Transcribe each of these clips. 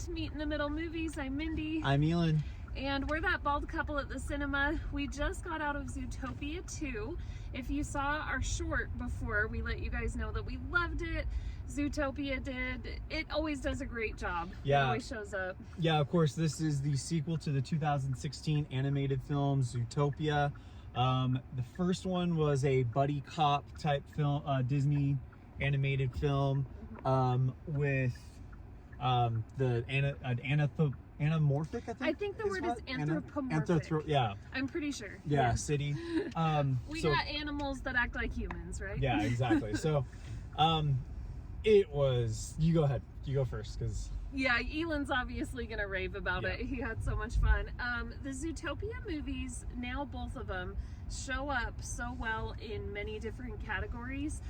to Meet in the Middle Movies. I'm Mindy. I'm Elon. And we're that bald couple at the cinema. We just got out of Zootopia 2. If you saw our short before, we let you guys know that we loved it. Zootopia did. It always does a great job. Yeah. It always shows up. Yeah, of course, this is the sequel to the 2016 animated film, Zootopia. The first one was a buddy cop type film, Disney animated film with the anamorphic, I think the word is anthropomorphic. Yeah. I'm pretty sure. Yeah, city. We got animals that act like humans, right? Yeah, exactly. So, it was. You go ahead. You go first, because. Yeah, Elon's obviously gonna rave about it. He had so much fun. The Zootopia movies, now both of them, show up so well in many different categories.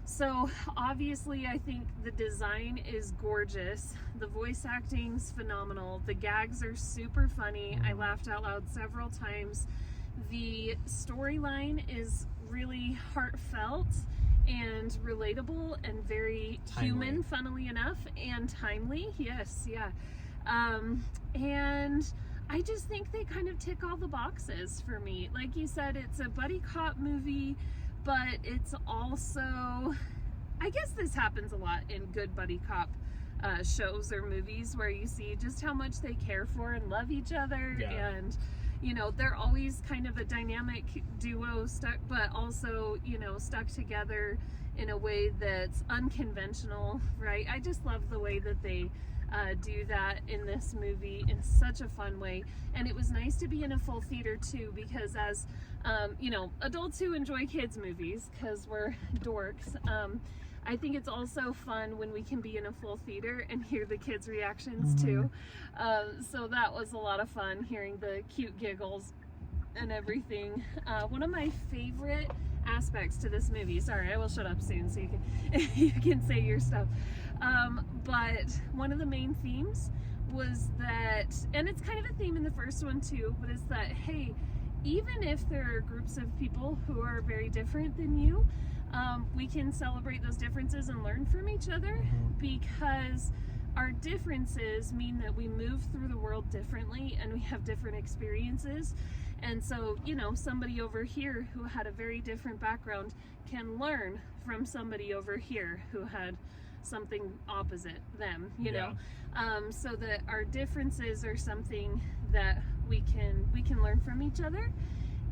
So obviously I think the design is gorgeous. The voice acting's phenomenal. The gags are super funny. I laughed out loud several times. The storyline is really heartfelt and relatable and very human, funnily enough, and timely. Yes, yeah. And I just think they kind of tick all the boxes for me. Like you said, it's a buddy cop movie, but it's also, I guess this happens a lot in good buddy cop shows or movies, where you see just how much they care for and love each other. And you know, they're always kind of a dynamic duo, stuck, but also, you know, stuck together in a way that's unconventional, right? I just love the way that they do that in this movie in such a fun way. And it was nice to be in a full theater too, because as you know, adults who enjoy kids movies, because we're dorks, I think it's also fun when we can be in a full theater and hear the kids' reactions too. So that was a lot of fun, hearing the cute giggles and everything. One of my favorite aspects to this movie, sorry, I will shut up soon so you can you can say your stuff. But one of the main themes was that, and it's kind of a theme in the first one too, but it's that, hey, even if there are groups of people who are very different than you, we can celebrate those differences and learn from each other, because our differences mean that we move through the world differently and we have different experiences. And so, you know, somebody over here who had a very different background can learn from somebody over here who had something opposite them, you know, so that our differences are something that we can learn from each other.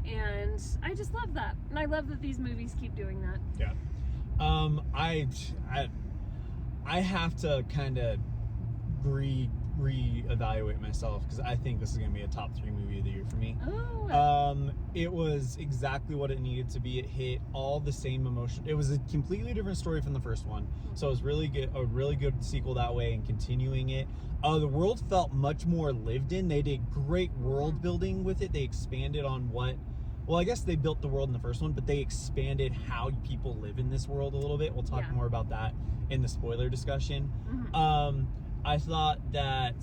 And I just love that. And I love that these movies keep doing that. Yeah. I have to kind of reevaluate myself, because I think this is going to be a top 3 movie of the year for me. Oh. It was exactly what it needed to be. It hit all the same emotion. It was a completely different story from the first one. So it was really good, a really good sequel that way, and continuing it. The world felt much more lived in. They did great world building with it. They expanded on well, I guess they built the world in the first one, but they expanded how people live in this world a little bit. We'll talk more about that in the spoiler discussion. I thought that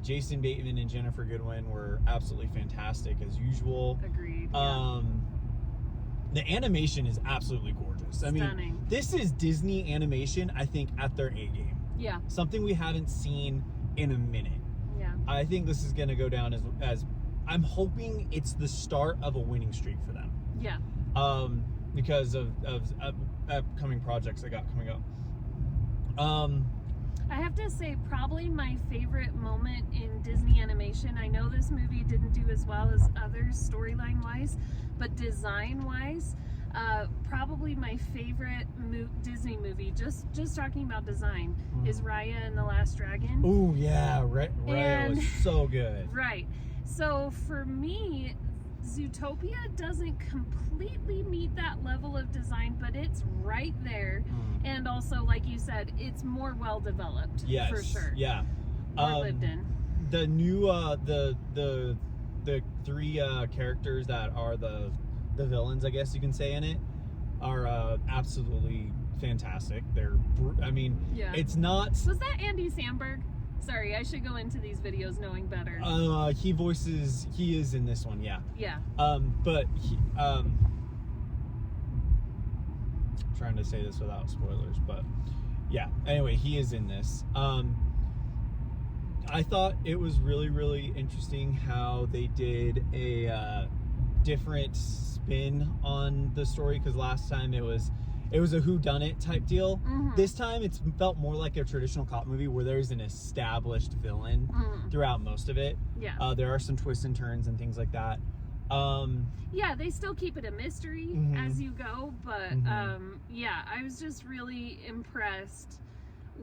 Jason Bateman and Jennifer Goodwin were absolutely fantastic as usual. Agreed. The animation is absolutely gorgeous. Stunning. I mean, this is Disney animation, I think, at their A game. Yeah. Something we haven't seen in a minute. Yeah. I think this is going to go down as I'm hoping it's the start of a winning streak for them. Yeah. Because of upcoming projects they got coming up. I have to say, probably my favorite moment in Disney animation, I know this movie didn't do as well as others storyline-wise, but design-wise, probably my favorite Disney movie, just talking about design, is Raya and the Last Dragon. Oh yeah, Raya was so good. Right. So for me, Zootopia doesn't completely meet that level of design, but it's right there. And also, like you said, it's more well developed. Yes, for sure. Yeah. More lived in. The new the 3 characters that are the villains, I guess you can say, in it are absolutely fantastic. They're it's not. Was that Andy Samberg? Sorry, I should go into these videos knowing better. He is in this one, yeah. Yeah. But trying to say this without spoilers, but yeah. Anyway, he is in this. I thought it was really, really interesting how they did a different spin on the story, because last time it was a whodunit type deal. This time it's felt more like a traditional cop movie where there's an established villain throughout most of it. Yeah. There are some twists and turns and things like that. Yeah, they still keep it a mystery as you go, but yeah, I was just really impressed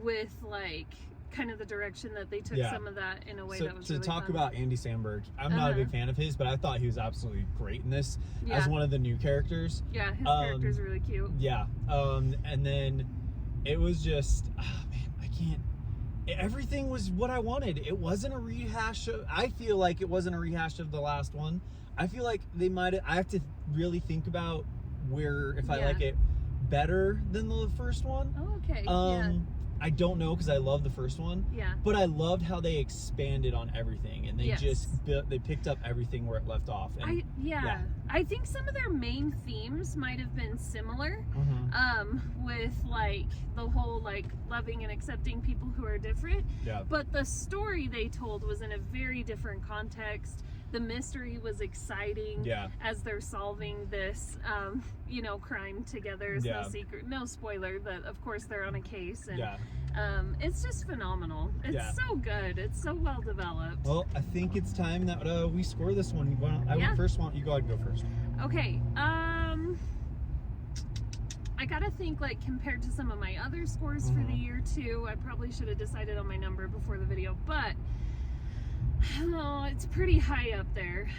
with like kind of the direction that they took some of that in a way that was really talk fun. about Andy Samberg, I'm not a big fan of his, but I thought he was absolutely great in this as one of the new characters. Yeah, his character's really cute. Yeah. And then it was just, man, I can't. Everything was what I wanted. It wasn't a rehash of, I feel like it wasn't a rehash of the last one. I feel like they might have, I have to really think about if I like it better than the first one. Oh, okay. I don't know, because I love the first one. Yeah. But I loved how they expanded on everything, and they they picked up everything where it left off. And, I think some of their main themes might have been similar, with like the whole like loving and accepting people who are different. Yeah. But the story they told was in a very different context. The mystery was exciting as they're solving this, crime together. It's no secret, no spoiler that of course they're on a case, and it's just phenomenal. It's so good. It's so well developed. Well, I think it's time that we score this one. I went first. You go ahead and go first. Okay. I gotta think, like, compared to some of my other scores for the year too. I probably should have decided on my number before the video, but it's pretty high up there.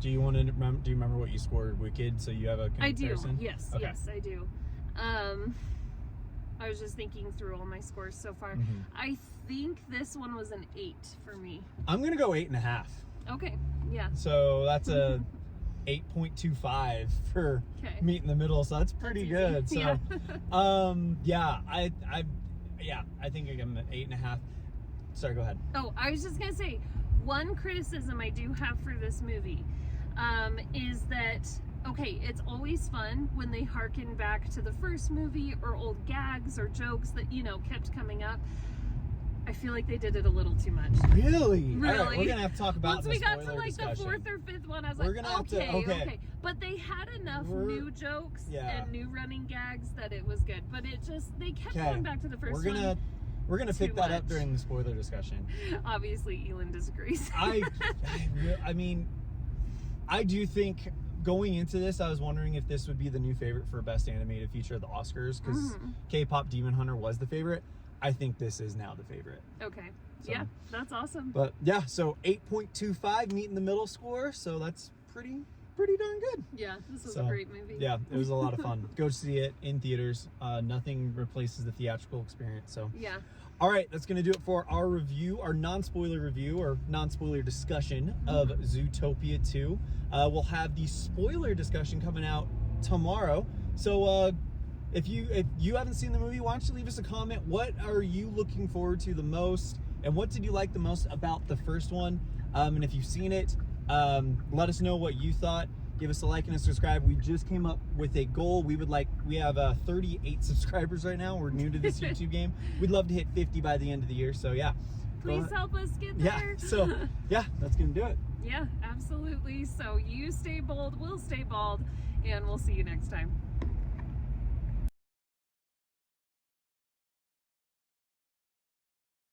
Do you remember what you scored Wicked, so you have a comparison? I do. Yes. Okay. Yes, I do. I was just thinking through all my scores so far. I think this one was an 8 for me. I'm gonna go 8.5. Okay. Yeah. So that's a 8.25 for meet in the middle. So that's pretty good. So, I think I'm at 8.5. Sorry, go ahead. Oh, I was just gonna say, one criticism I do have for this movie is that, okay, it's always fun when they harken back to the first movie or old gags or jokes that, kept coming up. I feel like they did it a little too much. Really? All right, we're gonna have to talk about once we got to like the 4th or 5th one, I was like, okay. But they had enough new jokes and new running gags that it was good. But they kept going back to the first one. We're gonna pick that up during the spoiler discussion. Obviously, Elin disagrees. I mean, I do think going into this, I was wondering if this would be the new favorite for Best Animated Feature at the Oscars, because K-Pop Demon Hunter was the favorite. I think this is now the favorite. Okay. So, yeah, that's awesome. But yeah, so 8.25 meet in the middle score. So that's pretty darn good. Yeah, this was a great movie. Yeah, it was a lot of fun. Go see it in theaters. Nothing replaces the theatrical experience. So yeah. All right, that's going to do it for our review, our non-spoiler review or non-spoiler discussion of Zootopia 2. We'll have the spoiler discussion coming out tomorrow. So if you haven't seen the movie, why don't you leave us a comment? What are you looking forward to the most, and what did you like the most about the first one? And if you've seen it, let us know what you thought. Give us a like and a subscribe. We just came up with a goal. We have 38 subscribers right now. We're new to this YouTube game. We'd love to hit 50 by the end of the year. So yeah, please help us get there. Yeah. So yeah, that's gonna do it. Yeah, absolutely. So you stay bold, we'll stay bald, and we'll see you next time.